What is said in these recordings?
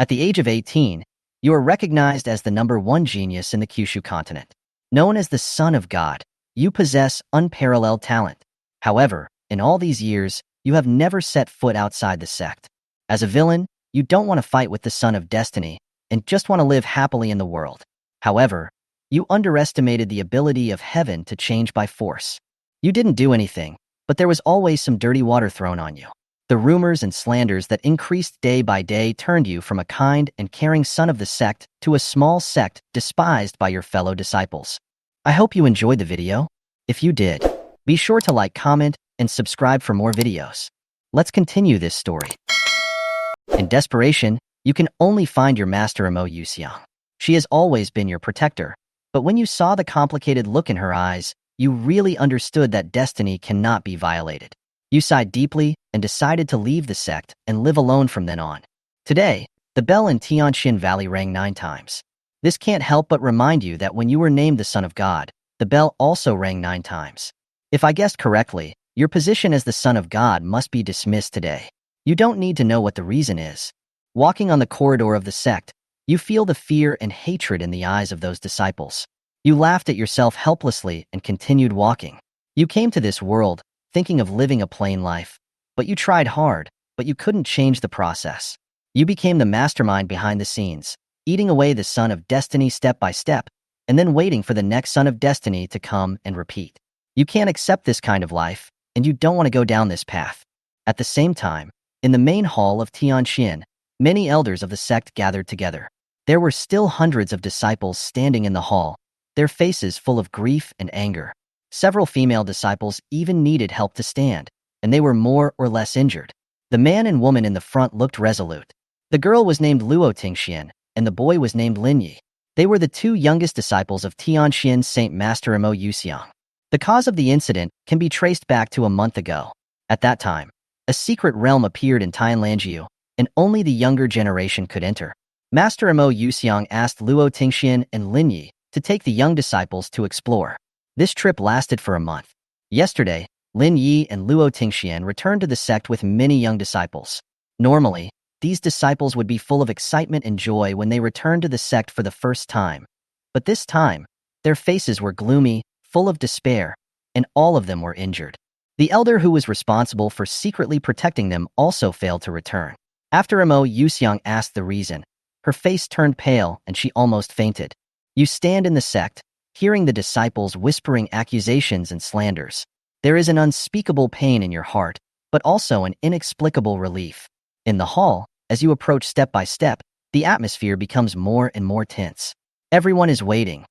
At the age of 18, you are recognized as the #1 genius in the Kyushu Continent. Known as the Son of God, you possess unparalleled talent. However, in all these years, you have never set foot outside the sect. As a villain, you don't want to fight with the Son of Destiny and just want to live happily in the world. However, you underestimated the ability of heaven to change by force. You didn't do anything, but there was always some dirty water thrown on you. The rumors and slanders that increased day by day turned you from a kind and caring son of the sect to a small sect despised by your fellow disciples. I hope you enjoyed the video. If you did, be sure to like, comment, and subscribe for more videos. Let's continue this story. In desperation, you can only find your master Mo Yuseong. She has always been your protector, but when you saw the complicated look in her eyes, you really understood that destiny cannot be violated. You sighed deeply and decided to leave the sect and live alone from then on. Today, the bell in Tianxin Valley rang 9 times. This can't help but remind you that when you were named the Son of God, the bell also rang 9 times. If I guessed correctly, your position as the Son of God must be dismissed today. You don't need to know what the reason is. Walking on the corridor of the sect, you feel the fear and hatred in the eyes of those disciples. You laughed at yourself helplessly and continued walking. You came to this world thinking of living a plain life, but you tried hard, but you couldn't change the process. You became the mastermind behind the scenes, eating away the Son of Destiny step by step, and then waiting for the next Son of Destiny to come and repeat. You can't accept this kind of life, and you don't want to go down this path. At the same time, in the main hall of Tianxin, many elders of the sect gathered together. There were still hundreds of disciples standing in the hall, their faces full of grief and anger. Several female disciples even needed help to stand, and they were more or less injured. The man and woman in the front looked resolute. The girl was named Luo Tingxian, and the boy was named Lin Yi. They were the 2 youngest disciples of Tianxin Saint Master Mo Yuseong. The cause of the incident can be traced back to a month ago. At that time, a secret realm appeared in Tianlanjiu, and only the younger generation could enter. Master Mo Yuseong asked Luo Tingxian and Lin Yi to take the young disciples to explore. This trip lasted for a month. Yesterday, Lin Yi and Luo Tingxian returned to the sect with many young disciples. Normally, these disciples would be full of excitement and joy when they returned to the sect for the first time. But this time, their faces were gloomy, full of despair, and all of them were injured. The elder who was responsible for secretly protecting them also failed to return. After Mo Yuseong asked the reason, her face turned pale and she almost fainted. You stand in the sect, hearing the disciples whispering accusations and slanders. There is an unspeakable pain in your heart, but also an inexplicable relief. In the hall, as you approach step by step, the atmosphere becomes more and more tense. Everyone is waiting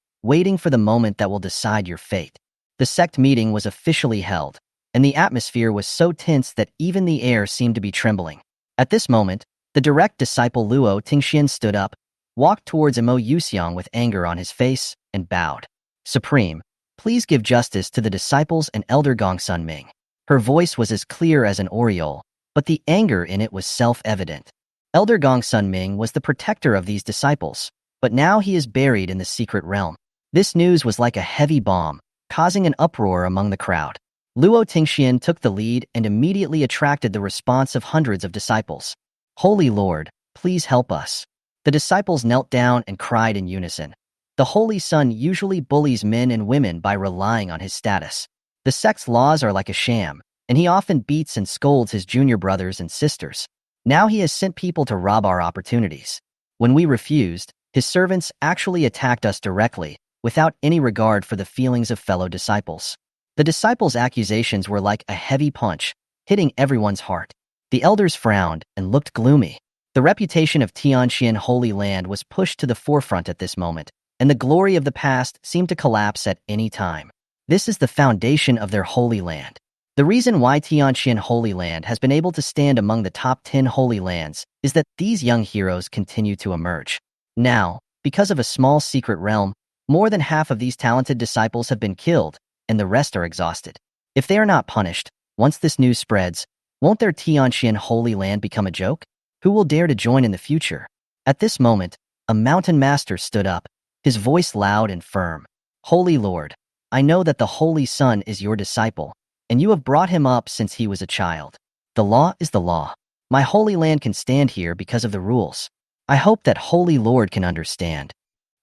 for the moment that will decide your fate. The sect meeting was officially held, and the atmosphere was so tense that even the air seemed to be trembling. At this moment, the direct disciple Luo Tingxian stood up, walked towards Mo Yuseong with anger on his face, and bowed. Supreme, please give justice to the disciples and Elder Gongsun Ming. Her voice was as clear as an aureole, but the anger in it was self-evident. Elder Gongsun Ming was the protector of these disciples, but now he is buried in the secret realm. This news was like a heavy bomb, causing an uproar among the crowd. Luo Tingxian took the lead and immediately attracted the response of hundreds of disciples. Holy Lord, please help us. The disciples knelt down and cried in unison. The Holy Son usually bullies men and women by relying on his status. The sect's laws are like a sham, and he often beats and scolds his junior brothers and sisters. Now he has sent people to rob our opportunities. When we refused, his servants actually attacked us directly, without any regard for the feelings of fellow disciples. The disciples' accusations were like a heavy punch, hitting everyone's heart. The elders frowned and looked gloomy. The reputation of Tianxin Holy Land was pushed to the forefront at this moment, and the glory of the past seemed to collapse at any time. This is the foundation of their Holy Land. The reason why Tianxin Holy Land has been able to stand among the top 10 Holy Lands is that these young heroes continue to emerge. Now, because of a small secret realm, more than half of these talented disciples have been killed, and the rest are exhausted. If they are not punished, once this news spreads, won't their Tianxin Holy Land become a joke? Who will dare to join in the future? At this moment, a mountain master stood up, his voice loud and firm. Holy Lord, I know that the Holy Son is your disciple, and you have brought him up since he was a child. The law is the law. My Holy Land can stand here because of the rules. I hope that Holy Lord can understand."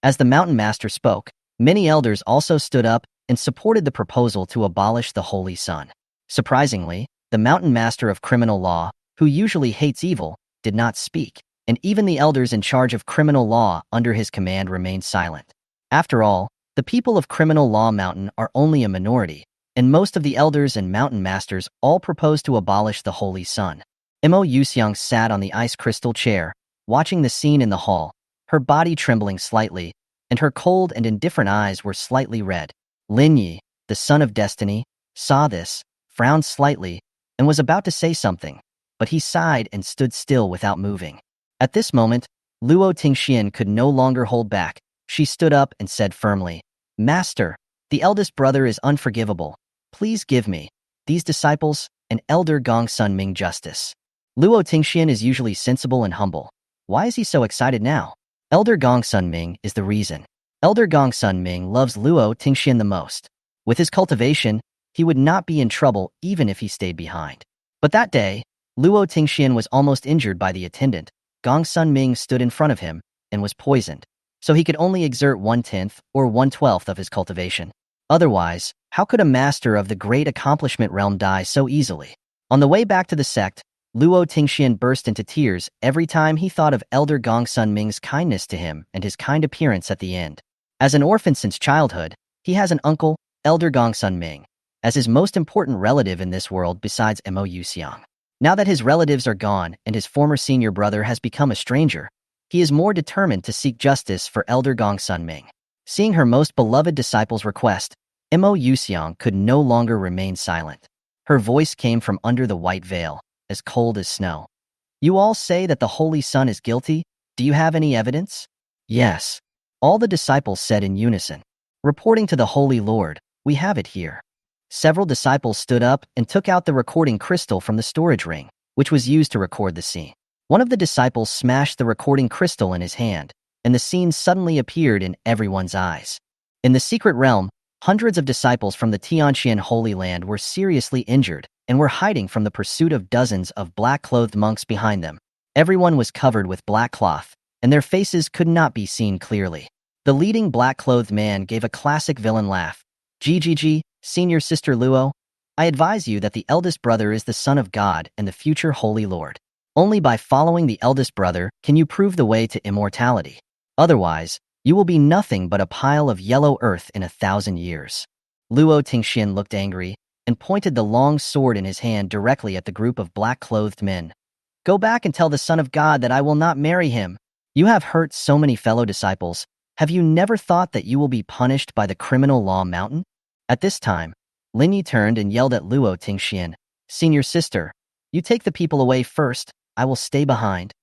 As the mountain master spoke, many elders also stood up and supported the proposal to abolish the Holy Sun. Surprisingly, the mountain master of criminal law, who usually hates evil, did not speak, and even the elders in charge of criminal law under his command remained silent. After all, the people of Criminal Law Mountain are only a minority, and most of the elders and mountain masters all propose to abolish the Holy Sun. Mo Yuxiang sat on the ice crystal chair, watching the scene in the hall, her body trembling slightly, and her cold and indifferent eyes were slightly red. Lin Yi, the son of destiny, saw this, frowned slightly, and was about to say something, but he sighed and stood still without moving. At this moment, Luo Tingxian could no longer hold back. She stood up and said firmly, "Master, the eldest brother is unforgivable. Please give me, these disciples, and Elder Gong Sun Ming justice." Luo Tingxian is usually sensible and humble. Why is he so excited now? Elder Gong Sun Ming is the reason. Elder Gong Sun Ming loves Luo Tingxian the most. With his cultivation, he would not be in trouble even if he stayed behind. But that day, Luo Tingxian was almost injured by the attendant. Gong Sun Ming stood in front of him and was poisoned, so he could only exert 1/10 or 1/12 of his cultivation. Otherwise, how could a master of the great accomplishment realm die so easily? On the way back to the sect, Luo Tingxian burst into tears every time he thought of Elder Gong Sun Ming's kindness to him and his kind appearance at the end. As an orphan since childhood, he has an uncle, Elder Gong Sun Ming, as his most important relative in this world besides Mo Yuxiang. Now that his relatives are gone and his former senior brother has become a stranger, he is more determined to seek justice for Elder Gong Sun Ming. Seeing her most beloved disciple's request, Mo Yuxiang could no longer remain silent. Her voice came from under the white veil, as cold as snow. "You all say that the Holy Sun is guilty. Do you have any evidence?" "Yes," all the disciples said in unison. "Reporting to the Holy Lord, we have it here." Several disciples stood up and took out the recording crystal from the storage ring, which was used to record the scene. One of the disciples smashed the recording crystal in his hand, and the scene suddenly appeared in everyone's eyes. In the secret realm, hundreds of disciples from the Tianqian Holy Land were seriously injured and were hiding from the pursuit of dozens of black-clothed monks behind them. Everyone was covered with black cloth, and their faces could not be seen clearly. The leading black-clothed man gave a classic villain laugh. "GGG, Senior Sister Luo, I advise you that the eldest brother is the Son of God and the future Holy Lord. Only by following the eldest brother can you prove the way to immortality. Otherwise, you will be nothing but a pile of yellow earth in 1,000 years." Luo Tingxian looked angry and pointed the long sword in his hand directly at the group of black-clothed men. "Go back and tell the Son of God that I will not marry him. You have hurt so many fellow disciples. Have you never thought that you will be punished by the Criminal Law Mountain?" At this time, Lin Yi turned and yelled at Luo Tingxian, "Senior sister, you take the people away first, I will stay behind."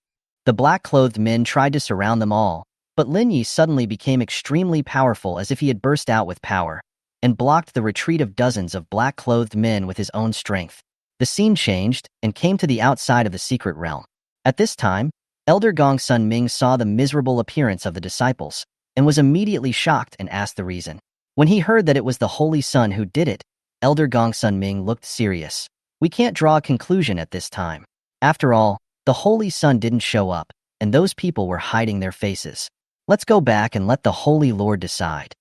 The black-clothed men tried to surround them all, but Lin Yi suddenly became extremely powerful as if he had burst out with power, and blocked the retreat of dozens of black-clothed men with his own strength. The scene changed and came to the outside of the secret realm. At this time, Elder Gong Sun Ming saw the miserable appearance of the disciples, and was immediately shocked and asked the reason. When he heard that it was the Holy Sun who did it, Elder Gong Sun Ming looked serious. "We can't draw a conclusion at this time. After all, the Holy Sun didn't show up, and those people were hiding their faces. Let's go back and let the Holy Lord decide."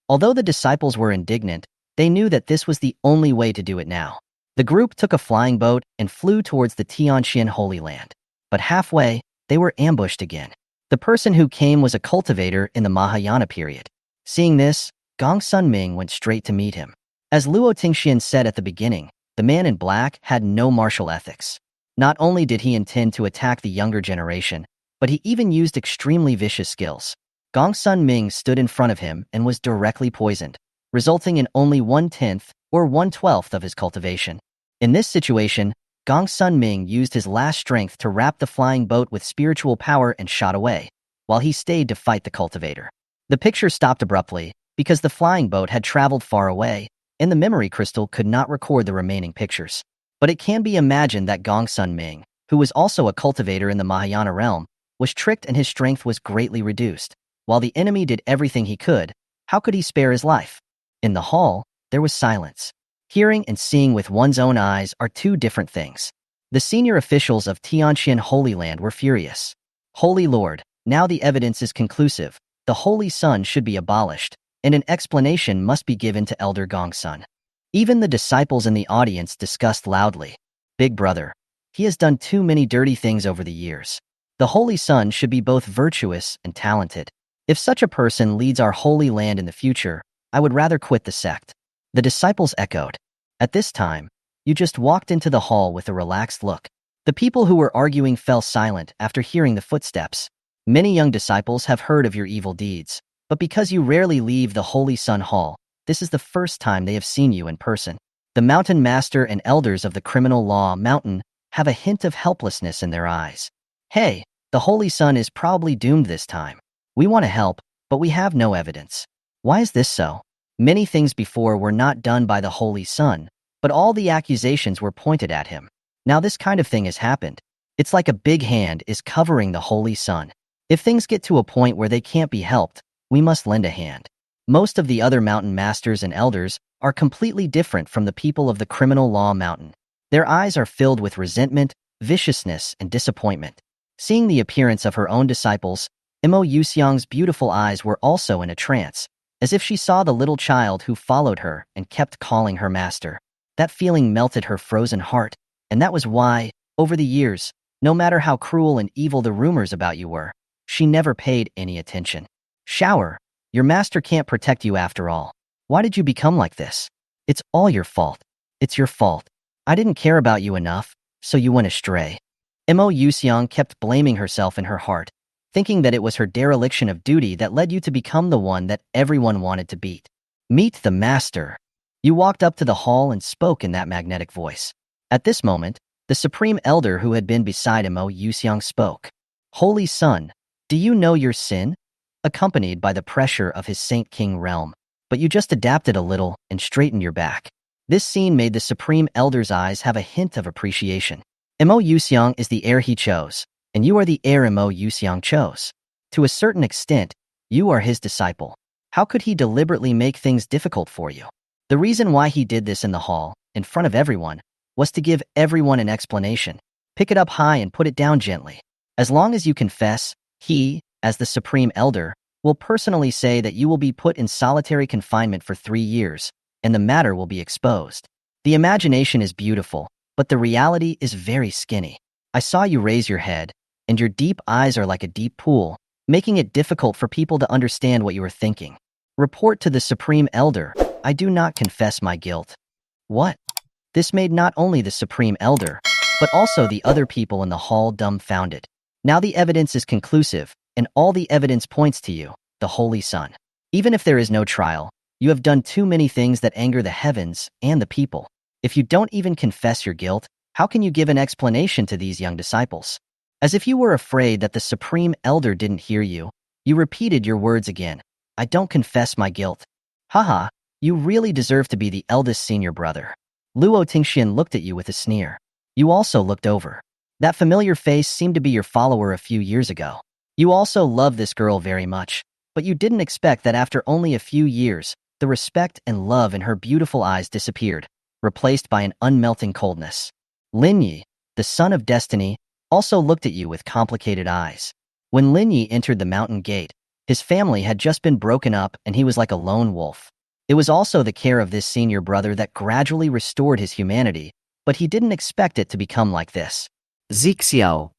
Although the disciples were indignant, they knew that this was the only way to do it now. The group took a flying boat and flew towards the Tianqian Holy Land. But halfway, they were ambushed again. The person who came was a cultivator in the Mahayana period. Seeing this, Gong Sun Ming went straight to meet him. As Luo Tingxian said at the beginning, the man in black had no martial ethics. Not only did he intend to attack the younger generation, but he even used extremely vicious skills. Gong Sun Ming stood in front of him and was directly poisoned, resulting in only 1/10 or 1/12 of his cultivation. In this situation, Gong Sun Ming used his last strength to wrap the flying boat with spiritual power and shot away, while he stayed to fight the cultivator. The picture stopped abruptly, because the flying boat had traveled far away, and the memory crystal could not record the remaining pictures. But it can be imagined that Gong Sun Ming, who was also a cultivator in the Mahayana realm, was tricked and his strength was greatly reduced. While the enemy did everything he could, how could he spare his life? In the hall, there was silence. Hearing and seeing with one's own eyes are two different things. The senior officials of Tianqian Holy Land were furious. "Holy Lord, Now the evidence is conclusive. The Holy Sun should be abolished, and an explanation must be given to Elder Gong's son. Even the disciples in the audience discussed loudly. Big brother, he has done too many dirty things over the years. The Holy Sun should be both virtuous and talented. If such a person leads our holy land in the future, I would rather quit the sect. The disciples echoed. At this time, you just walked into the hall with a relaxed look. The people who were arguing fell silent after hearing the footsteps. Many young disciples have heard of your evil deeds, but because you rarely leave the Holy Sun Hall, this is the first time they have seen you in person. The Mountain Master and elders of the criminal law mountain have a hint of helplessness in their eyes. Hey, the Holy Sun is probably doomed this time. We want to help, but we have no evidence. Why is this so? Many things before were not done by the Holy Sun, but all the accusations were pointed at him. Now this kind of thing has happened. It's like a big hand is covering the Holy Sun. If things get to a point where they can't be helped, we must lend a hand. Most of the other mountain masters and elders are completely different from the people of the criminal law mountain. Their eyes are filled with resentment, viciousness, and disappointment. Seeing the appearance of her own disciples, Mo Yuxiang's beautiful eyes were also in a trance, as if she saw the little child who followed her and kept calling her master. That feeling melted her frozen heart, and that was why, over the years, no matter how cruel and evil the rumors about you were, she never paid any attention. Shower, your master can't protect you after all. Why did you become like this? It's all your fault. It's your fault. I didn't care about you enough, so you went astray. Mo Yuxiang kept blaming herself in her heart, thinking that it was her dereliction of duty that led you to become the one that everyone wanted to beat. Meet the master. You walked up to the hall and spoke in that magnetic voice. At this moment, the Supreme Elder who had been beside Mo Yuxiang spoke. Holy Sun, do you know your sin? Accompanied by the pressure of his Saint King realm, but you just adapted a little and straightened your back. This scene made the Supreme Elder's eyes have a hint of appreciation. Mo Yuxiang is the heir he chose, and you are the heir Mo Yuxiang chose. To a certain extent, you are his disciple. How could he deliberately make things difficult for you? The reason why he did this in the hall, in front of everyone, was to give everyone an explanation. Pick it up high and put it down gently. As long as you confess, he, as the Supreme Elder, will personally say that you will be put in solitary confinement for 3 years, and the matter will be exposed. The imagination is beautiful, but the reality is very skinny. I saw you raise your head, and your deep eyes are like a deep pool, making it difficult for people to understand what you are thinking. Report to the Supreme Elder, I do not confess my guilt. What? This made not only the Supreme Elder, but also the other people in the hall dumbfounded. Now the evidence is conclusive, and all the evidence points to you, the Holy Sun. Even if there is no trial, you have done too many things that anger the heavens and the people. If you don't even confess your guilt, how can you give an explanation to these young disciples? As if you were afraid that the Supreme Elder didn't hear you, you repeated your words again. I don't confess my guilt. Haha, you really deserve to be the eldest senior brother. Luo Tingxian looked at you with a sneer. You also looked over. That familiar face seemed to be your follower a few years ago. You also love this girl very much, but you didn't expect that after only a few years, the respect and love in her beautiful eyes disappeared, replaced by an unmelting coldness. Lin Yi, the son of destiny, also looked at you with complicated eyes. When Lin Yi entered the mountain gate, his family had just been broken up and he was like a lone wolf. It was also the care of this senior brother that gradually restored his humanity, but he didn't expect it to become like this. Zixiao.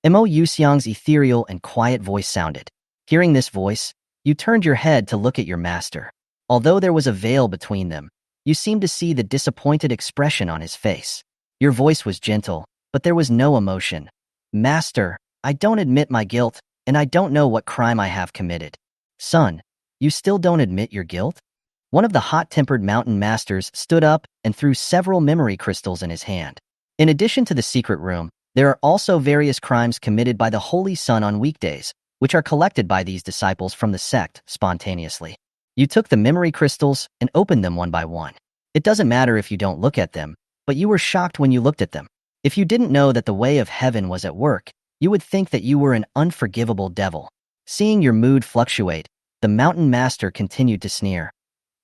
Mo Yuxiang's ethereal and quiet voice sounded. Hearing this voice, you turned your head to look at your master. Although there was a veil between them, you seemed to see the disappointed expression on his face. Your voice was gentle, but there was no emotion. Master, I don't admit my guilt, and I don't know what crime I have committed. Son, you still don't admit your guilt? One of the hot-tempered mountain masters stood up and threw several memory crystals in his hand. In addition to the secret room, there are also various crimes committed by the Holy Sun on weekdays, which are collected by these disciples from the sect spontaneously. You took the memory crystals and opened them one by one. It doesn't matter if you don't look at them, but you were shocked when you looked at them. If you didn't know that the way of heaven was at work, you would think that you were an unforgivable devil. Seeing your mood fluctuate, the mountain master continued to sneer.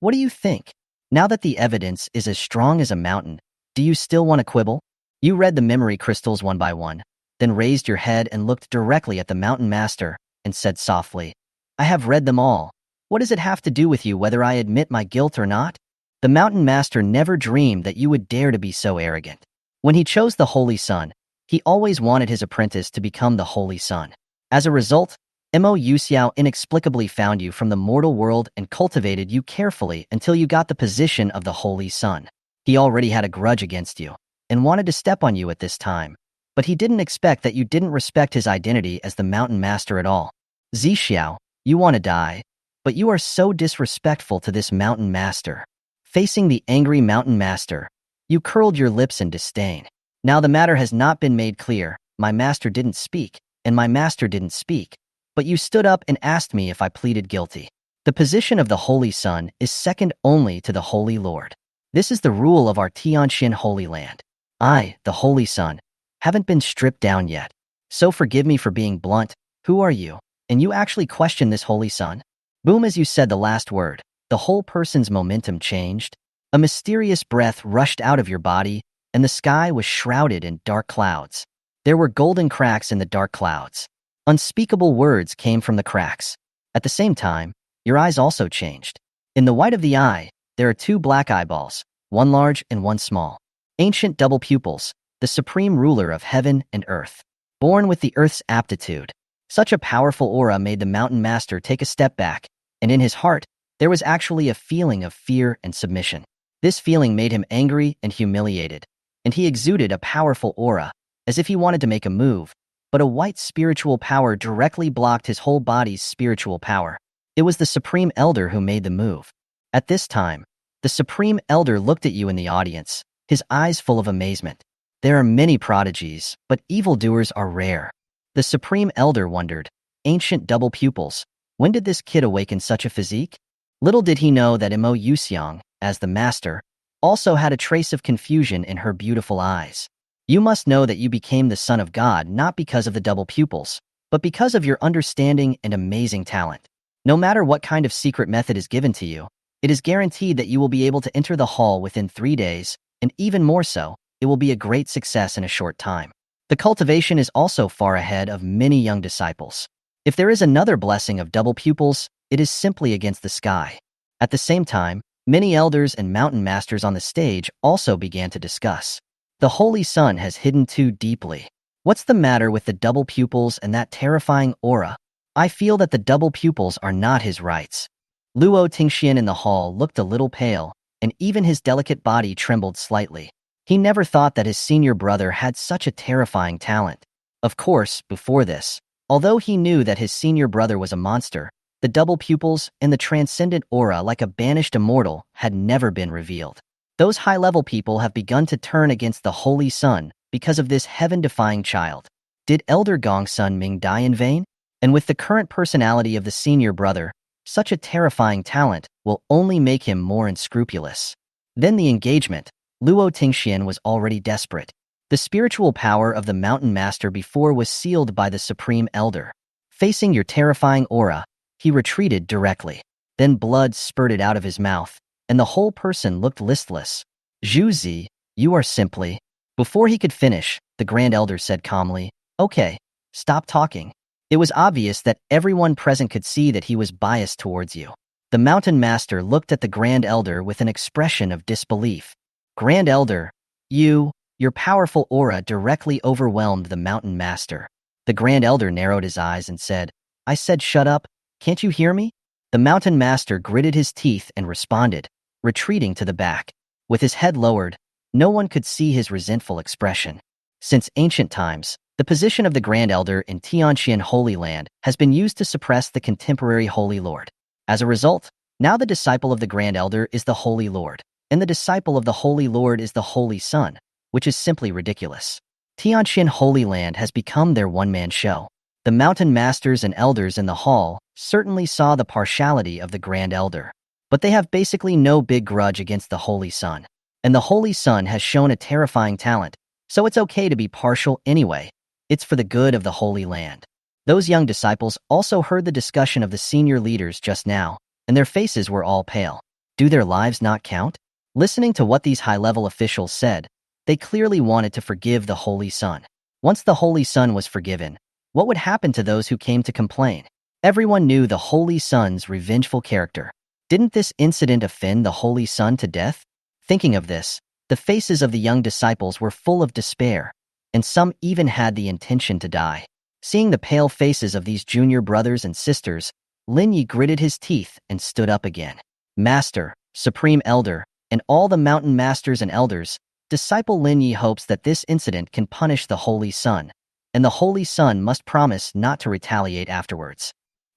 What do you think? Now that the evidence is as strong as a mountain, do you still want to quibble? You read the memory crystals one by one, then raised your head and looked directly at the mountain master, and said softly, "I have read them all. What does it have to do with you whether I admit my guilt or not?" The mountain master never dreamed that you would dare to be so arrogant. When he chose the Holy Sun, he always wanted his apprentice to become the Holy Sun. As a result, Mo Yuxiao inexplicably found you from the mortal world and cultivated you carefully until you got the position of the Holy Sun. He already had a grudge against you and wanted to step on you at this time, but he didn't expect that you didn't respect his identity as the mountain master at all. Zixiao, you want to die, but you are so disrespectful to this mountain master. Facing the angry mountain master, you curled your lips in disdain. Now the matter has not been made clear. My master didn't speak, and my master didn't speak, but you stood up and asked me if I pleaded guilty. The position of the Holy Sun is second only to the Holy Lord. This is the rule of our Tianxin Holy Land. I, the Holy Sun, haven't been stripped down yet. So forgive me for being blunt. Who are you? And you actually question this Holy Sun? Boom, as you said the last word, the whole person's momentum changed. A mysterious breath rushed out of your body, and the sky was shrouded in dark clouds. There were golden cracks in the dark clouds. Unspeakable words came from the cracks. At the same time, your eyes also changed. In the white of the eye, there are two black eyeballs, one large and one small. Ancient double pupils, the supreme ruler of heaven and earth. Born with the earth's aptitude. Such a powerful aura made the mountain master take a step back, and in his heart, there was actually a feeling of fear and submission. This feeling made him angry and humiliated, and he exuded a powerful aura, as if he wanted to make a move, but a white spiritual power directly blocked his whole body's spiritual power. It was the Supreme Elder who made the move. At this time, the Supreme Elder looked at you in the audience, his eyes full of amazement. There are many prodigies, but evildoers are rare. The Supreme Elder wondered, ancient double pupils, when did this kid awaken such a physique? Little did he know that Mo Yuxiang, as the master, also had a trace of confusion in her beautiful eyes. You must know that you became the son of God not because of the double pupils, but because of your understanding and amazing talent. No matter what kind of secret method is given to you, it is guaranteed that you will be able to enter the hall within 3 days, and even more so, it will be a great success in a short time. The cultivation is also far ahead of many young disciples. If there is another blessing of double pupils, it is simply against the sky. At the same time, many elders and mountain masters on the stage also began to discuss. The Holy Sun has hidden too deeply. What's the matter with the double pupils and that terrifying aura? I feel that the double pupils are not his rights. Luo Tingxian in the hall looked a little pale, and even his delicate body trembled slightly. He never thought that his senior brother had such a terrifying talent. Of course, before this, although he knew that his senior brother was a monster, the double pupils and the transcendent aura like a banished immortal had never been revealed. Those high-level people have begun to turn against the Holy Sun because of this heaven-defying child. Did Elder Gongsun Ming die in vain? And with the current personality of the senior brother, such a terrifying talent will only make him more unscrupulous. Then the engagement. Luo Tingxian was already desperate. The spiritual power of the mountain master before was sealed by the Supreme Elder. Facing your terrifying aura, he retreated directly. Then blood spurted out of his mouth, and the whole person looked listless. Zhu Zi, you are simply... Before he could finish, the Grand Elder said calmly, "Okay, stop talking." It was obvious that everyone present could see that he was biased towards you. The mountain master looked at the Grand Elder with an expression of disbelief. Grand Elder, your powerful aura directly overwhelmed the mountain master. The Grand Elder narrowed his eyes and said, "I said shut up, can't you hear me?" The mountain master gritted his teeth and responded, retreating to the back. With his head lowered, no one could see his resentful expression. Since ancient times, the position of the Grand Elder in Tianxian Holy Land has been used to suppress the contemporary Holy Lord. As a result, now the disciple of the Grand Elder is the Holy Lord, and the disciple of the Holy Lord is the Holy Sun, which is simply ridiculous. Tianxian Holy Land has become their one-man show. The mountain masters and elders in the hall certainly saw the partiality of the Grand Elder, but they have basically no big grudge against the Holy Sun. And the Holy Sun has shown a terrifying talent, so it's okay to be partial anyway. It's for the good of the Holy Land. Those young disciples also heard the discussion of the senior leaders just now, and their faces were all pale. Do their lives not count? Listening to what these high-level officials said, they clearly wanted to forgive the Holy Sun. Once the Holy Sun was forgiven, what would happen to those who came to complain? Everyone knew the Holy Sun's revengeful character. Didn't this incident offend the Holy Sun to death? Thinking of this, the faces of the young disciples were full of despair, and some even had the intention to die. Seeing the pale faces of these junior brothers and sisters, Lin Yi gritted his teeth and stood up again. Master, Supreme Elder, and all the mountain masters and elders, disciple Lin Yi hopes that this incident can punish the Holy Sun, and the Holy Sun must promise not to retaliate afterwards.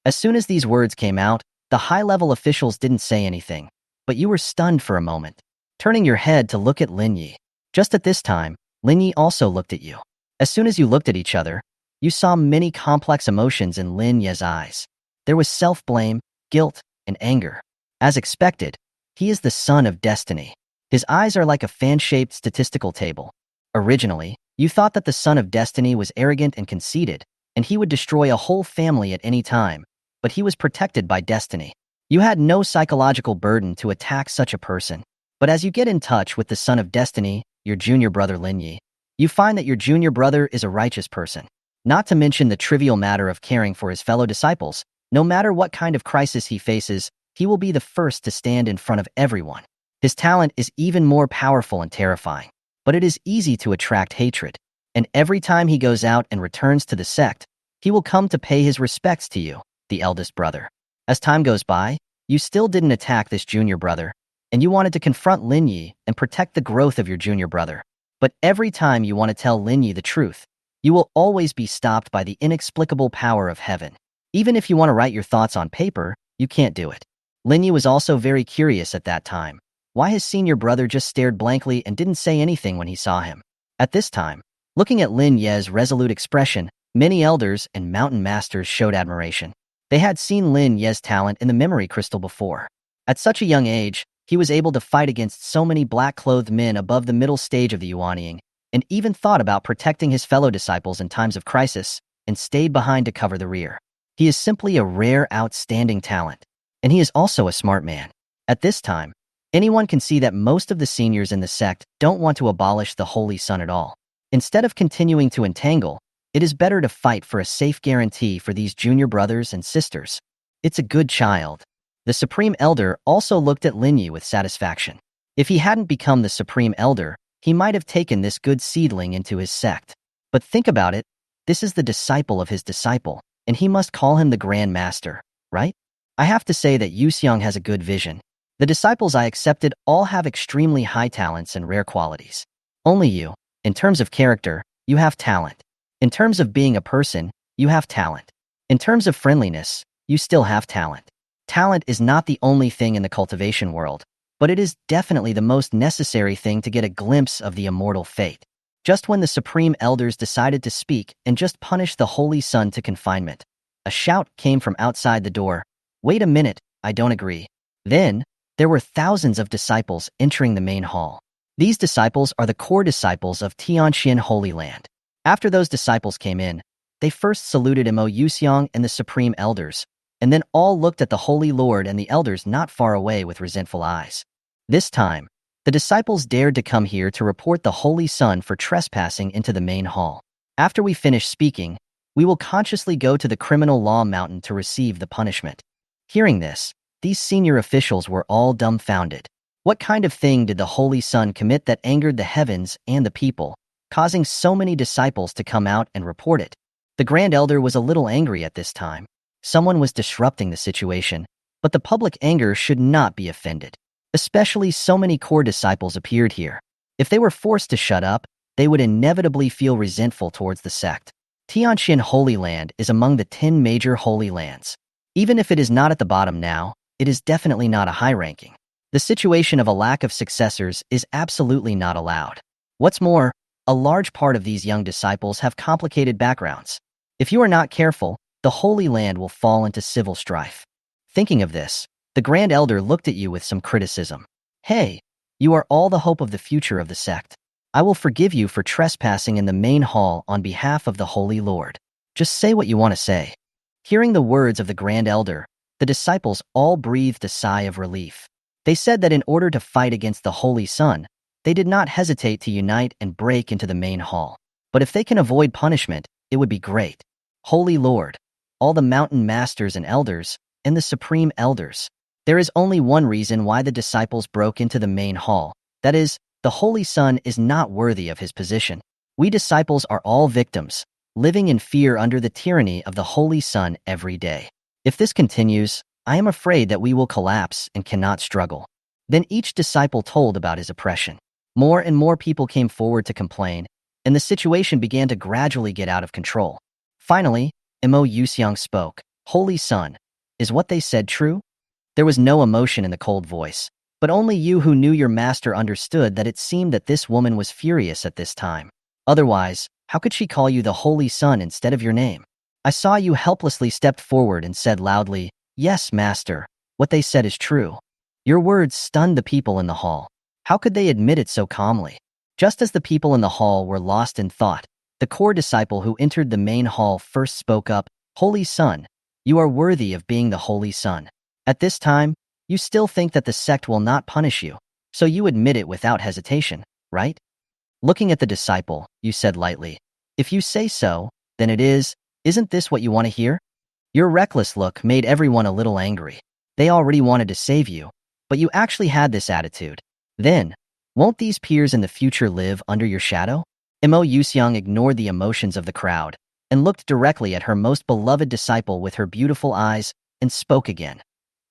As soon as these words came out, the high-level officials didn't say anything, but you were stunned for a moment, turning your head to look at Lin Yi. Just at this time, Lin Yi also looked at you. As soon as you looked at each other, you saw many complex emotions in Lin Yi's eyes. There was self-blame, guilt, and anger. As expected, he is the son of destiny. His eyes are like a fan-shaped statistical table. Originally, you thought that the son of destiny was arrogant and conceited, and he would destroy a whole family at any time, but he was protected by destiny. You had no psychological burden to attack such a person. But as you get in touch with the son of destiny, your junior brother Lin Yi, you find that your junior brother is a righteous person. Not to mention the trivial matter of caring for his fellow disciples. No matter what kind of crisis he faces, he will be the first to stand in front of everyone. His talent is even more powerful and terrifying, but it is easy to attract hatred. And every time he goes out and returns to the sect, he will come to pay his respects to you, the eldest brother. As time goes by, you still didn't attack this junior brother, and you wanted to confront Lin Yi and protect the growth of your junior brother. But every time you want to tell Lin Yi the truth, you will always be stopped by the inexplicable power of heaven. Even if you want to write your thoughts on paper, you can't do it. Lin Yi was also very curious at that time, why his senior brother just stared blankly and didn't say anything when he saw him. At this time, looking at Lin Yi's resolute expression, many elders and mountain masters showed admiration. They had seen Lin Yi's talent in the memory crystal before. At such a young age, he was able to fight against so many black-clothed men above the middle stage of the Yuanying, and even thought about protecting his fellow disciples in times of crisis, and stayed behind to cover the rear. He is simply a rare, outstanding talent, and he is also a smart man. At this time, anyone can see that most of the seniors in the sect don't want to abolish the Holy Sun at all. Instead of continuing to entangle, it is better to fight for a safe guarantee for these junior brothers and sisters. It's a good child. The Supreme Elder also looked at Lin Yi with satisfaction. If he hadn't become the Supreme Elder, he might have taken this good seedling into his sect. But think about it, this is the disciple of his disciple, and he must call him the Grand Master, right? I have to say that Yuxiang has a good vision. The disciples I accepted all have extremely high talents and rare qualities. Only you, in terms of character, you have talent. In terms of being a person, you have talent. In terms of friendliness, you still have talent. Talent is not the only thing in the cultivation world, but it is definitely the most necessary thing to get a glimpse of the immortal fate. Just when the Supreme Elders decided to speak and just punish the Holy Sun to confinement, a shout came from outside the door. Wait a minute, I don't agree. Then, there were thousands of disciples entering the main hall. These disciples are the core disciples of Tianxian Holy Land. After those disciples came in, they first saluted Mo Yuxiang and the Supreme Elders, and then all looked at the Holy Lord and the elders not far away with resentful eyes. This time, the disciples dared to come here to report the Holy Sun for trespassing into the main hall. After we finish speaking, we will consciously go to the criminal law mountain to receive the punishment. Hearing this, these senior officials were all dumbfounded. What kind of thing did the Holy Sun commit that angered the heavens and the people, causing so many disciples to come out and report it? The Grand Elder was a little angry at this time. Someone was disrupting the situation, but the public anger should not be offended. Especially so many core disciples appeared here. If they were forced to shut up, they would inevitably feel resentful towards the sect. Tianxian Holy Land is among the 10 major holy lands. Even if it is not at the bottom now, it is definitely not a high ranking. The situation of a lack of successors is absolutely not allowed. What's more, a large part of these young disciples have complicated backgrounds. If you are not careful, the Holy Land will fall into civil strife. Thinking of this, the Grand Elder looked at you with some criticism. Hey, you are all the hope of the future of the sect. I will forgive you for trespassing in the main hall on behalf of the Holy Lord. Just say what you want to say. Hearing the words of the Grand Elder, the disciples all breathed a sigh of relief. They said that in order to fight against the Holy Sun, they did not hesitate to unite and break into the main hall. But if they can avoid punishment, it would be great. Holy Lord, all the mountain masters and elders, and the supreme elders. There is only one reason why the disciples broke into the main hall. That is, the Holy Son is not worthy of his position. We disciples are all victims, living in fear under the tyranny of the Holy Son every day. If this continues, I am afraid that we will collapse and cannot struggle. Then each disciple told about his oppression. More and more people came forward to complain, and the situation began to gradually get out of control. Finally, Mo Yuxiang spoke. Holy Son, is what they said true? There was no emotion in the cold voice, but only you who knew your master understood that it seemed that this woman was furious at this time. Otherwise, how could she call you the Holy Son instead of your name? I saw you helplessly stepped forward and said loudly, Yes, Master, what they said is true. Your words stunned the people in the hall. How could they admit it so calmly? Just as the people in the hall were lost in thought, the core disciple who entered the main hall first spoke up, Holy Son, you are worthy of being the Holy Son. At this time, you still think that the sect will not punish you, so you admit it without hesitation, right? Looking at the disciple, you said lightly, If you say so, then it is. Isn't this what you want to hear? Your reckless look made everyone a little angry. They already wanted to save you, but you actually had this attitude. Then, won't these peers in the future live under your shadow? Mo Yuxiang ignored the emotions of the crowd and looked directly at her most beloved disciple with her beautiful eyes and spoke again.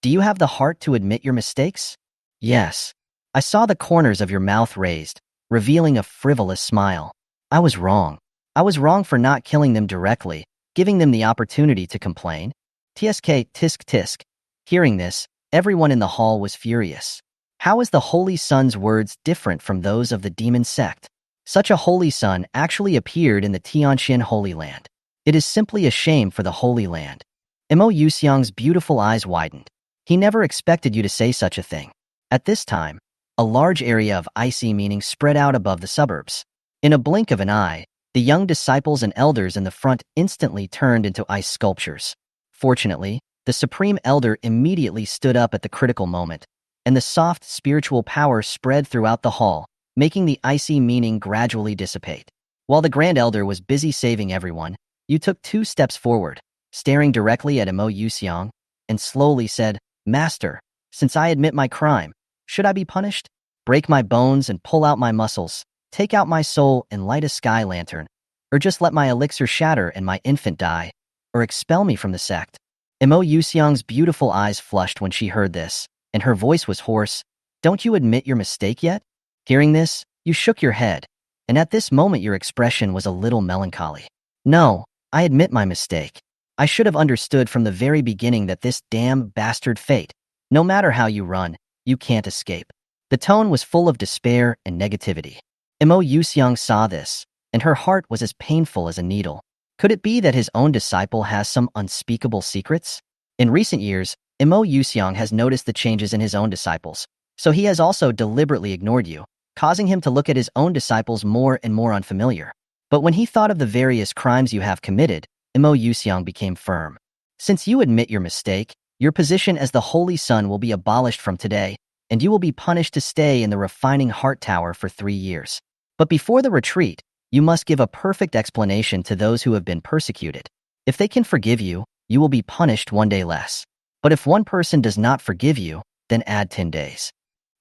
Do you have the heart to admit your mistakes? Yes. I saw the corners of your mouth raised, revealing a frivolous smile. I was wrong. I was wrong for not killing them directly, giving them the opportunity to complain. Tsk tisk tisk. Hearing this, everyone in the hall was furious. How is the Holy Son's words different from those of the demon sect? Such a Holy Son actually appeared in the Tianxian Holy Land. It is simply a shame for the Holy Land. Mo Yuxiang's beautiful eyes widened. He never expected you to say such a thing. At this time, a large area of icy meaning spread out above the suburbs. In a blink of an eye, the young disciples and elders in the front instantly turned into ice sculptures. Fortunately, the Supreme Elder immediately stood up at the critical moment, and the soft spiritual power spread throughout the hall, making the icy meaning gradually dissipate. While the Grand Elder was busy saving everyone, you took 2 steps forward, staring directly at Mo Yuxiang, and slowly said, Master, since I admit my crime, should I be punished? Break my bones and pull out my muscles, take out my soul and light a sky lantern, or just let my elixir shatter and my infant die, or expel me from the sect? Mo Yuxiang's beautiful eyes flushed when she heard this, and her voice was hoarse. Don't you admit your mistake yet? Hearing this, you shook your head, and at this moment your expression was a little melancholy. No, I admit my mistake. I should have understood from the very beginning that this damn bastard fate, no matter how you run, you can't escape. The tone was full of despair and negativity. Mo Yuxiang saw this, and her heart was as painful as a needle. Could it be that his own disciple has some unspeakable secrets? In recent years, Mo Yuxiang has noticed the changes in his own disciples, so he has also deliberately ignored you, causing him to look at his own disciples more and more unfamiliar. But when he thought of the various crimes you have committed, Mo Yuxiang became firm. Since you admit your mistake, your position as the Holy Son will be abolished from today, and you will be punished to stay in the refining heart tower for 3 years. But before the retreat, you must give a perfect explanation to those who have been persecuted. If they can forgive you, you will be punished 1 day less. But if one person does not forgive you, then add 10 days.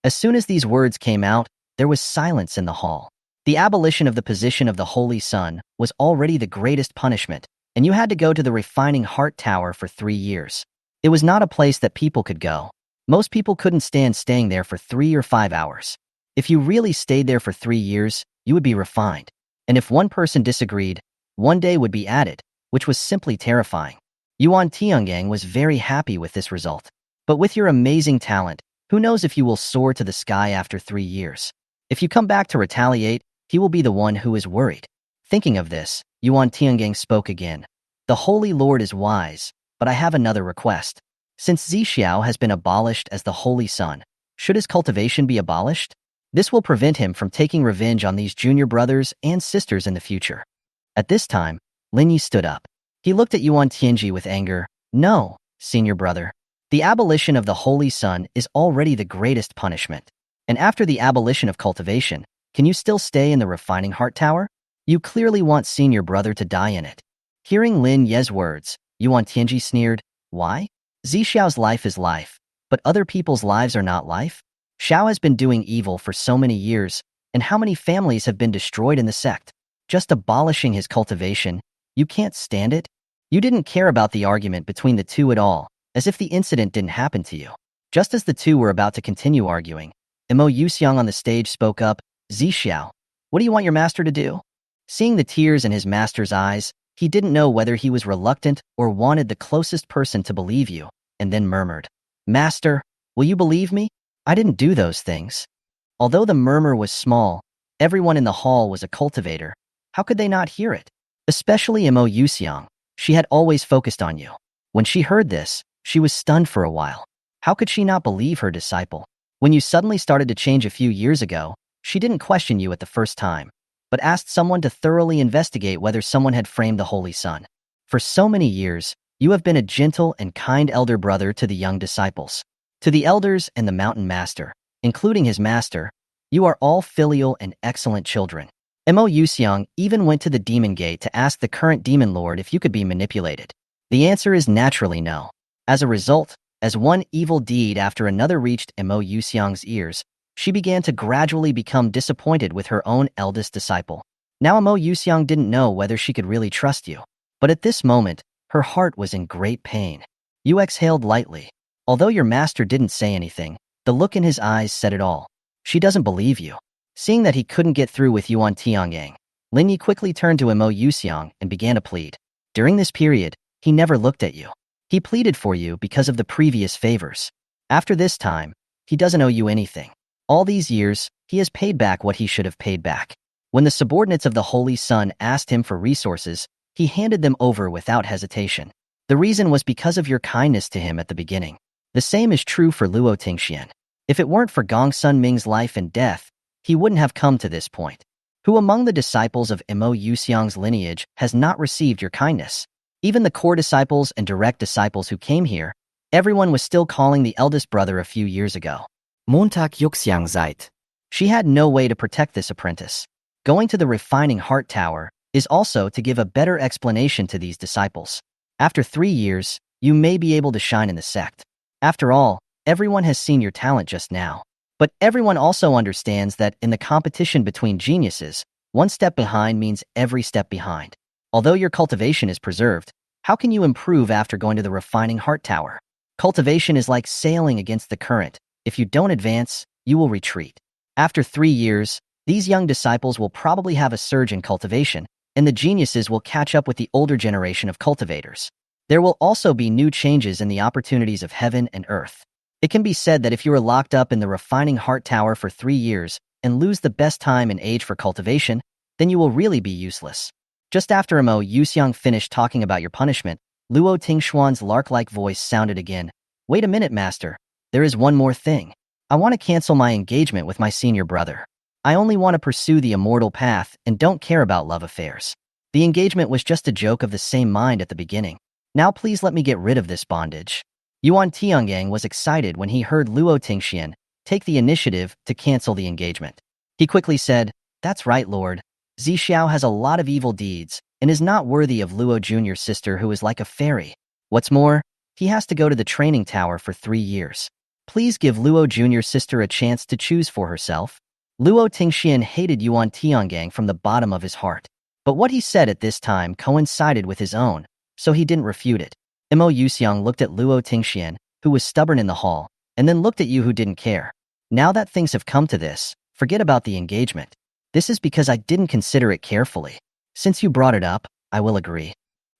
As soon as these words came out, there was silence in the hall. The abolition of the position of the Holy Son was already the greatest punishment, and you had to go to the refining heart tower for 3 years. It was not a place that people could go. Most people couldn't stand staying there for 3 or 5 hours. If you really stayed there for 3 years, you would be refined. And if one person disagreed, 1 day would be added, which was simply terrifying. Yuan Tiangang was very happy with this result. But with your amazing talent, who knows if you will soar to the sky after 3 years? If you come back to retaliate, he will be the one who is worried. Thinking of this, Yuan Tiangang spoke again. The Holy Lord is wise, but I have another request. Since Zixiao has been abolished as the Holy Son, should his cultivation be abolished? This will prevent him from taking revenge on these junior brothers and sisters in the future. At this time, Lin Yi stood up. He looked at Yuan Tianji with anger. No, senior brother. The abolition of the Holy Son is already the greatest punishment. And after the abolition of cultivation, can you still stay in the refining heart tower? You clearly want senior brother to die in it. Hearing Lin Ye's words, Yuan Tianji sneered. Why? Zixiao's life is life, but other people's lives are not life? Xiao has been doing evil for so many years, and how many families have been destroyed in the sect? Just abolishing his cultivation, you can't stand it? You didn't care about the argument between the two at all, as if the incident didn't happen to you. Just as the two were about to continue arguing, Mo Yuxiang on the stage spoke up. Zixiao, what do you want your master to do? Seeing the tears in his master's eyes, he didn't know whether he was reluctant or wanted the closest person to believe you, and then murmured, Master, will you believe me? I didn't do those things. Although the murmur was small, everyone in the hall was a cultivator. How could they not hear it? Especially Mo Yuxiang. She had always focused on you. When she heard this, she was stunned for a while. How could she not believe her disciple? When you suddenly started to change a few years ago, she didn't question you at the first time, but asked someone to thoroughly investigate whether someone had framed the Holy Son. For so many years, you have been a gentle and kind elder brother to the young disciples. To the elders and the mountain master, including his master, you are all filial and excellent children. Mo Yuxiang even went to the demon gate to ask the current demon lord if you could be manipulated. The answer is naturally no. As a result, as one evil deed after another reached Mo Yuxiang's ears, she began to gradually become disappointed with her own eldest disciple. Now Mo Yuxiang didn't know whether she could really trust you. But at this moment, her heart was in great pain. You exhaled lightly. Although your master didn't say anything, the look in his eyes said it all. She doesn't believe you. Seeing that he couldn't get through with Yuan Tiangyang, Lin Yi quickly turned to Mo Yuxiang and began to plead. During this period, he never looked at you. He pleaded for you because of the previous favors. After this time, he doesn't owe you anything. All these years, he has paid back what he should have paid back. When the subordinates of the Holy Sun asked him for resources, he handed them over without hesitation. The reason was because of your kindness to him at the beginning. The same is true for Luo Tingxian. If it weren't for Gong Sun Ming's life and death, he wouldn't have come to this point. Who among the disciples of Mo Yuxiang's lineage has not received your kindness? Even the core disciples and direct disciples who came here, everyone was still calling the eldest brother a few years ago. Montag Yuxiang Zeit. She had no way to protect this apprentice. Going to the refining heart tower is also to give a better explanation to these disciples. After 3 years, you may be able to shine in the sect. After all, everyone has seen your talent just now. But everyone also understands that in the competition between geniuses, one step behind means every step behind. Although your cultivation is preserved, how can you improve after going to the refining heart tower? Cultivation is like sailing against the current. If you don't advance, you will retreat. After 3 years, these young disciples will probably have a surge in cultivation, and the geniuses will catch up with the older generation of cultivators. There will also be new changes in the opportunities of heaven and earth. It can be said that if you are locked up in the refining heart tower for 3 years and lose the best time and age for cultivation, then you will really be useless. Just after Mo Yuxiang finished talking about your punishment, Luo Tingshuan's lark-like voice sounded again. Wait a minute, master. There is one more thing. I want to cancel my engagement with my senior brother. I only want to pursue the immortal path and don't care about love affairs. The engagement was just a joke of the same mind at the beginning. Now please let me get rid of this bondage. Yuan Tiangyang was excited when he heard Luo Tingxian take the initiative to cancel the engagement. He quickly said, That's right, Lord. Zixiao has a lot of evil deeds and is not worthy of Luo Jr.'s sister who is like a fairy. What's more, he has to go to the training tower for 3 years. Please give Luo Jr.'s sister a chance to choose for herself. Luo Tingxian hated Yuan Tiangyang from the bottom of his heart. But what he said at this time coincided with his own, so he didn't refute it. Mo Yuxiang looked at Luo Tingxian, who was stubborn in the hall, and then looked at you who didn't care. Now that things have come to this, forget about the engagement. This is because I didn't consider it carefully. Since you brought it up, I will agree.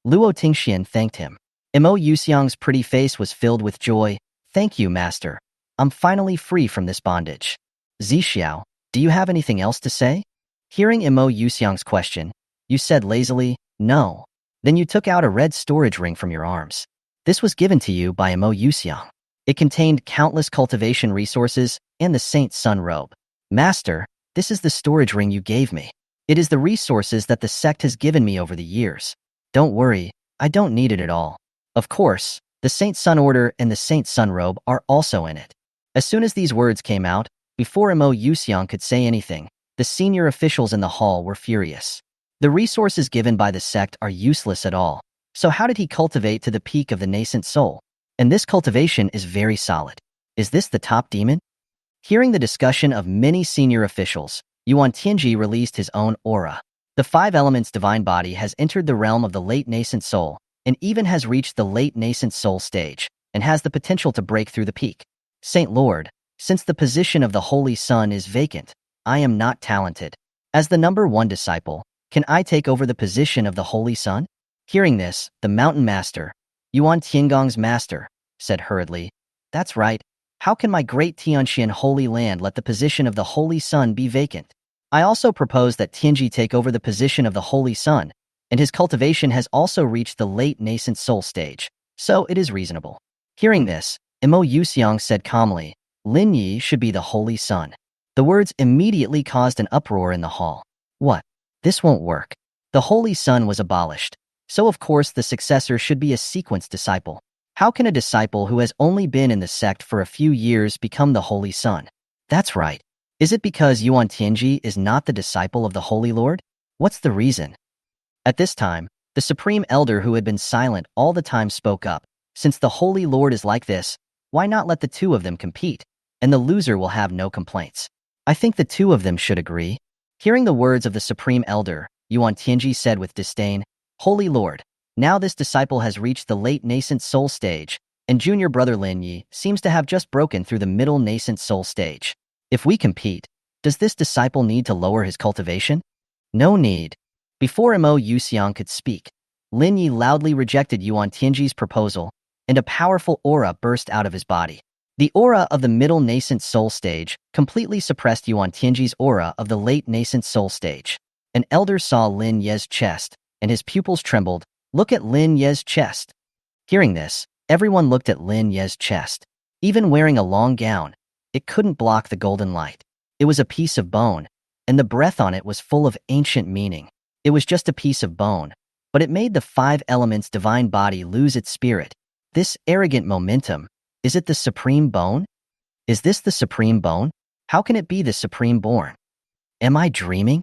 Luo Tingxian thanked him. Mo Yuxiang's pretty face was filled with joy. Thank you, master. I'm finally free from this bondage. Zixiao, do you have anything else to say? Hearing Mo Yuxiang's question, you said lazily, no. Then you took out a red storage ring from your arms. This was given to you by Mo Yuxiang. It contained countless cultivation resources and the Saint's Sun robe. Master, this is the storage ring you gave me. It is the resources that the sect has given me over the years. Don't worry, I don't need it at all. Of course, the Saint's Sun order and the Saint's Sun robe are also in it. As soon as these words came out, before Mo Yuxiang could say anything, the senior officials in the hall were furious. The resources given by the sect are useless at all. So how did he cultivate to the peak of the nascent soul? And this cultivation is very solid. Is this the top demon? Hearing the discussion of many senior officials, Yuan Tianji released his own aura. The five elements divine body has entered the realm of the late nascent soul, and even has reached the late nascent soul stage, and has the potential to break through the peak. Saint Lord, since the position of the Holy Sun is vacant, I am not talented. As the number one disciple, can I take over the position of the Holy Sun? Hearing this, the mountain master, Yuan Tiangong's master, said hurriedly, That's right. How can my great Tianxian Holy Land let the position of the Holy Sun be vacant? I also propose that Tianji take over the position of the Holy Sun, and his cultivation has also reached the late nascent soul stage, so it is reasonable. Hearing this, Mo Yuxiang said calmly, Lin Yi should be the Holy Sun. The words immediately caused an uproar in the hall. What? This won't work. The Holy Sun was abolished, so of course the successor should be a sequence disciple. How can a disciple who has only been in the sect for a few years become the Holy Sun? That's right. Is it because Yuan Tianji is not the disciple of the Holy Lord? What's the reason? At this time, the Supreme Elder who had been silent all the time spoke up. Since the Holy Lord is like this, why not let the two of them compete, and the loser will have no complaints? I think the two of them should agree. Hearing the words of the Supreme Elder, Yuan Tianji said with disdain, Holy Lord, now this disciple has reached the late nascent soul stage, and junior brother Lin Yi seems to have just broken through the middle nascent soul stage. If we compete, does this disciple need to lower his cultivation? No need. Before Mo Yuxiang could speak, Lin Yi loudly rejected Yuan Tianji's proposal, and a powerful aura burst out of his body. The aura of the middle nascent soul stage completely suppressed Yuan Tianji's aura of the late nascent soul stage. An elder saw Lin Ye's chest, and his pupils trembled. Look at Lin Ye's chest. Hearing this, everyone looked at Lin Ye's chest. Even wearing a long gown, it couldn't block the golden light. It was a piece of bone, and the breath on it was full of ancient meaning. It was just a piece of bone, but it made the five elements divine body lose its spirit. This arrogant momentum, is it the supreme bone? Is this the supreme bone? How can it be the supreme born? Am I dreaming?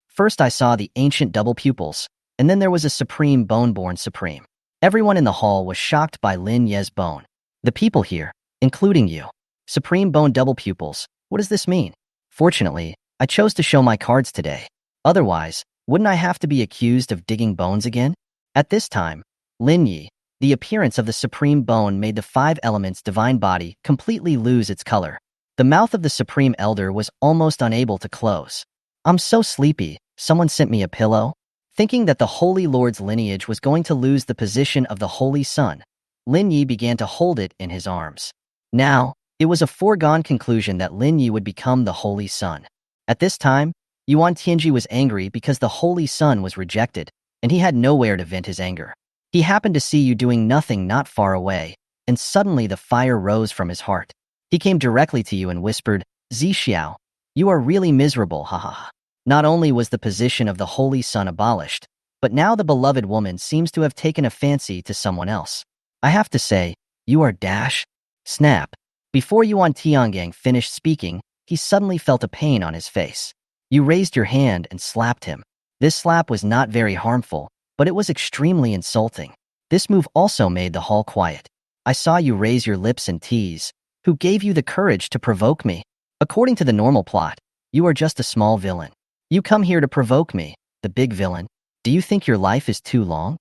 First I saw the ancient double pupils, and then there was a supreme bone born supreme. Everyone in the hall was shocked by Lin Ye's bone. The people here, including you. Supreme bone double pupils, what does this mean? Fortunately, I chose to show my cards today. Otherwise, wouldn't I have to be accused of digging bones again? At this time, Lin Yi, the appearance of the supreme bone made the five elements divine body completely lose its color. The mouth of the Supreme Elder was almost unable to close. I'm so sleepy, someone sent me a pillow. Thinking that the Holy Lord's lineage was going to lose the position of the Holy Sun, Lin Yi began to hold it in his arms. Now, it was a foregone conclusion that Lin Yi would become the Holy Sun. At this time, Yuan Tianji was angry because the Holy Sun was rejected, and he had nowhere to vent his anger. He happened to see you doing nothing not far away, and suddenly the fire rose from his heart. He came directly to you and whispered, Zixiao, you are really miserable, haha. Not only was the position of the Holy Sun abolished, but now the beloved woman seems to have taken a fancy to someone else. I have to say, you are dash. Snap. Before Yuan Tiangang finished speaking, he suddenly felt a pain on his face. You raised your hand and slapped him. This slap was not very harmful, but it was extremely insulting. This move also made the hall quiet. I saw you raise your lips and tease. Who gave you the courage to provoke me? According to the normal plot, you are just a small villain. You come here to provoke me, the big villain. Do you think your life is too long?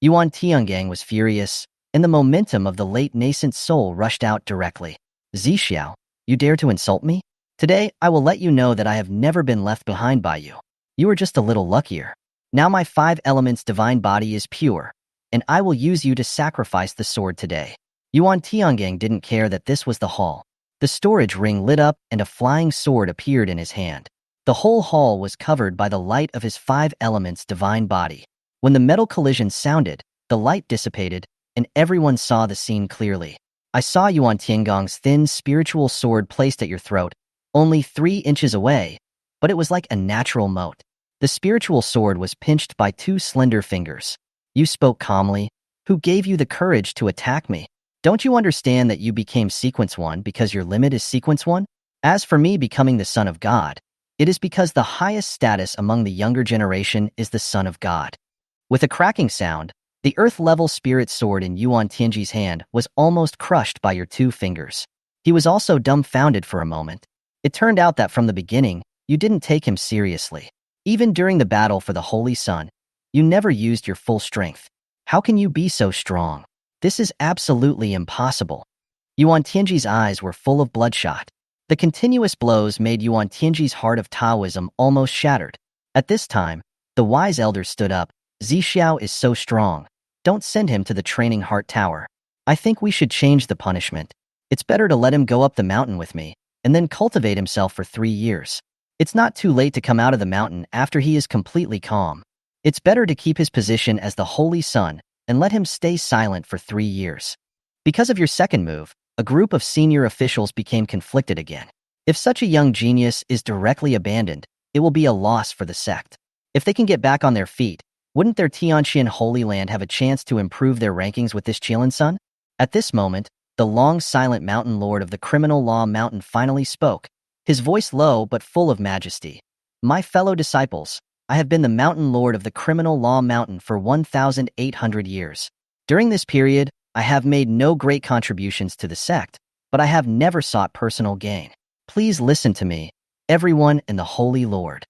Yuan Tiangang was furious, and the momentum of the late nascent soul rushed out directly. Zixiao, you dare to insult me? Today, I will let you know that I have never been left behind by you. You are just a little luckier. Now my five elements divine body is pure, and I will use you to sacrifice the sword today. Yuan Tiangang didn't care that this was the hall. The storage ring lit up and a flying sword appeared in his hand. The whole hall was covered by the light of his five elements divine body. When the metal collision sounded, the light dissipated, and everyone saw the scene clearly. I saw Yuan Tiangong's thin spiritual sword placed at your throat, only 3 inches away, but it was like a natural moat. The spiritual sword was pinched by 2 slender fingers. You spoke calmly. Who gave you the courage to attack me? Don't you understand that you became Sequence 1 because your limit is Sequence 1? As for me becoming the Son of God, it is because the highest status among the younger generation is the Son of God. With a cracking sound, The earth-level spirit sword in Yuan Tianji's hand was almost crushed by your 2 fingers. He was also dumbfounded for a moment. It turned out that from the beginning, you didn't take him seriously. Even during the battle for the Holy Sun, you never used your full strength. How can you be so strong? This is absolutely impossible. Yuan Tianji's eyes were full of bloodshot. The continuous blows made Yuan Tianji's heart of Taoism almost shattered. At this time, the wise elder stood up. Zixiao is so strong. Don't send him to the training heart tower. I think we should change the punishment. It's better to let him go up the mountain with me, and then cultivate himself for 3 years. It's not too late to come out of the mountain after he is completely calm. It's better to keep his position as the Holy Sun and let him stay silent for 3 years. Because of your second move, a group of senior officials became conflicted again. If such a young genius is directly abandoned, it will be a loss for the sect. If they can get back on their feet, wouldn't their Tianqian Holy Land have a chance to improve their rankings with this Qilin Sun? At this moment, the long silent mountain lord of the criminal law mountain finally spoke, his voice low but full of majesty. My fellow disciples, I have been the mountain lord of the criminal law mountain for 1,800 years. During this period, I have made no great contributions to the sect, but I have never sought personal gain. Please listen to me, everyone in the Holy Lord.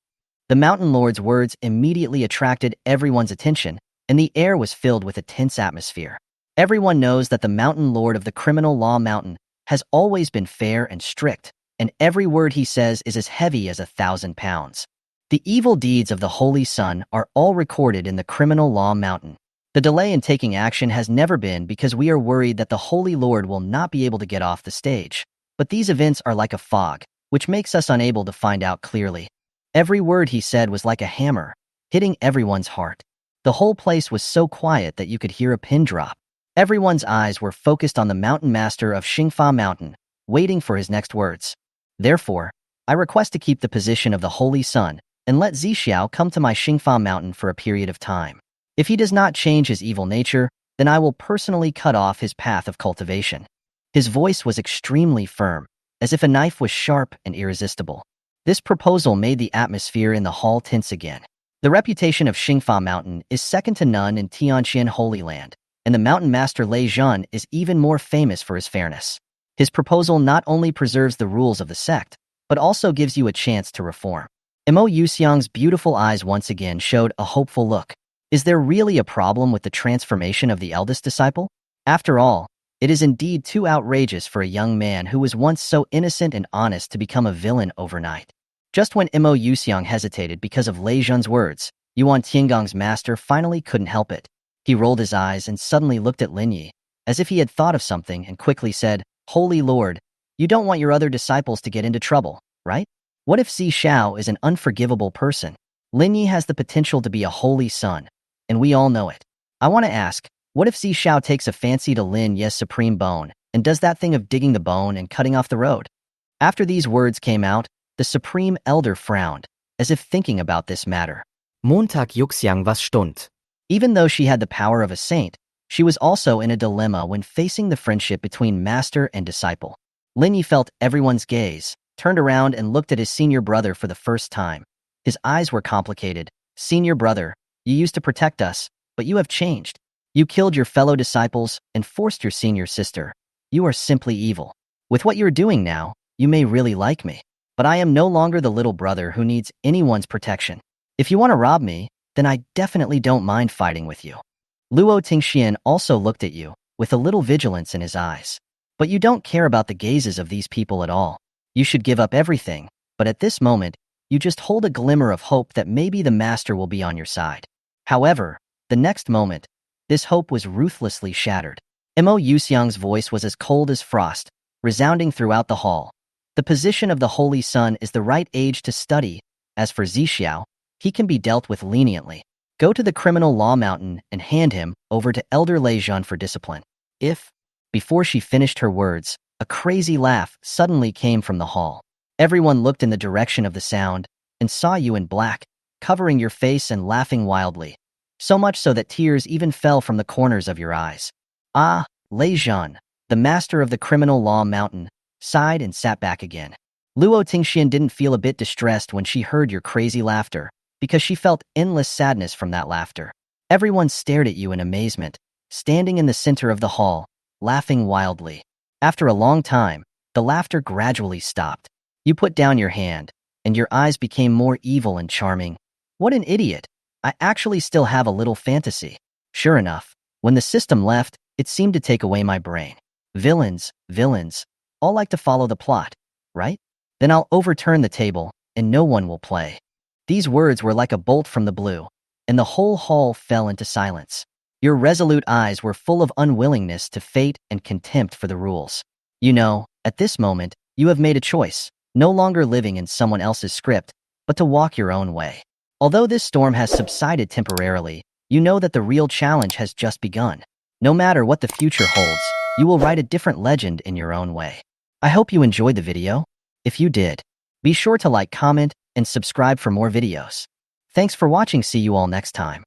The mountain lord's words immediately attracted everyone's attention, and the air was filled with a tense atmosphere. Everyone knows that the mountain lord of the criminal law mountain has always been fair and strict, and every word he says is as heavy as 1,000 pounds. The evil deeds of the Holy Sun are all recorded in the criminal law mountain. The delay in taking action has never been because we are worried that the Holy Lord will not be able to get off the stage. But these events are like a fog, which makes us unable to find out clearly. Every word he said was like a hammer, hitting everyone's heart. The whole place was so quiet that you could hear a pin drop. Everyone's eyes were focused on the mountain master of Xingfa Mountain, waiting for his next words. Therefore, I request to keep the position of the Holy Sun and let Zixiao come to my Xingfa Mountain for a period of time. If he does not change his evil nature, then I will personally cut off his path of cultivation. His voice was extremely firm, as if a knife was sharp and irresistible. This proposal made the atmosphere in the hall tense again. The reputation of Xingfa Mountain is second to none in Tianqian Holy Land, and the mountain master Lei Zhun is even more famous for his fairness. His proposal not only preserves the rules of the sect, but also gives you a chance to reform. Mo Yuxiang's beautiful eyes once again showed a hopeful look. Is there really a problem with the transformation of the eldest disciple? After all, it is indeed too outrageous for a young man who was once so innocent and honest to become a villain overnight. Just when Mo Yuxiang hesitated because of Lei Zhun's words, Yuan Tiangong's master finally couldn't help it. He rolled his eyes and suddenly looked at Lin Yi, as if he had thought of something, and quickly said, Holy Lord, you don't want your other disciples to get into trouble, right? What if Zixiao is an unforgivable person? Lin Yi has the potential to be a holy son, and we all know it. I want to ask, what if Zixiao takes a fancy to Lin Yi's supreme bone, and does that thing of digging the bone and cutting off the road? After these words came out, the supreme elder frowned, as if thinking about this matter. Montag Yuxiang was stund. Even though she had the power of a saint, she was also in a dilemma when facing the friendship between master and disciple. Lin Yi felt everyone's gaze, turned around and looked at his senior brother for the first time. His eyes were complicated. Senior brother, you used to protect us, but you have changed. You killed your fellow disciples and forced your senior sister. You are simply evil. With what you're doing now, you may really like me, but I am no longer the little brother who needs anyone's protection. If you want to rob me, then I definitely don't mind fighting with you. Luo Tingxian also looked at you, with a little vigilance in his eyes. But you don't care about the gazes of these people at all. You should give up everything, but at this moment, you just hold a glimmer of hope that maybe the master will be on your side. However, the next moment, this hope was ruthlessly shattered. Mo Yuxiang's voice was as cold as frost, resounding throughout the hall. The position of the Holy Sun is the right age to study. As for Zixiao, he can be dealt with leniently. Go to the criminal law mountain and hand him over to Elder Lei Zhun for discipline. Before she finished her words, a crazy laugh suddenly came from the hall. Everyone looked in the direction of the sound and saw you in black, covering your face and laughing wildly. So much so that tears even fell from the corners of your eyes. Ah, Lei Zhun, the master of the criminal law mountain, sighed and sat back again. Luo Tingxian didn't feel a bit distressed when she heard your crazy laughter, because she felt endless sadness from that laughter. Everyone stared at you in amazement, standing in the center of the hall, laughing wildly. After a long time, the laughter gradually stopped. You put down your hand, and your eyes became more evil and charming. What an idiot! I actually still have a little fantasy. Sure enough, when the system left, it seemed to take away my brain. Villains, all like to follow the plot, right? Then I'll overturn the table, and no one will play. These words were like a bolt from the blue, and the whole hall fell into silence. Your resolute eyes were full of unwillingness to fate and contempt for the rules. You know, at this moment, you have made a choice, no longer living in someone else's script, but to walk your own way. Although this storm has subsided temporarily, you know that the real challenge has just begun. No matter what the future holds, you will write a different legend in your own way. I hope you enjoyed the video. If you did, be sure to like, comment, and subscribe for more videos. Thanks for watching. See you all next time.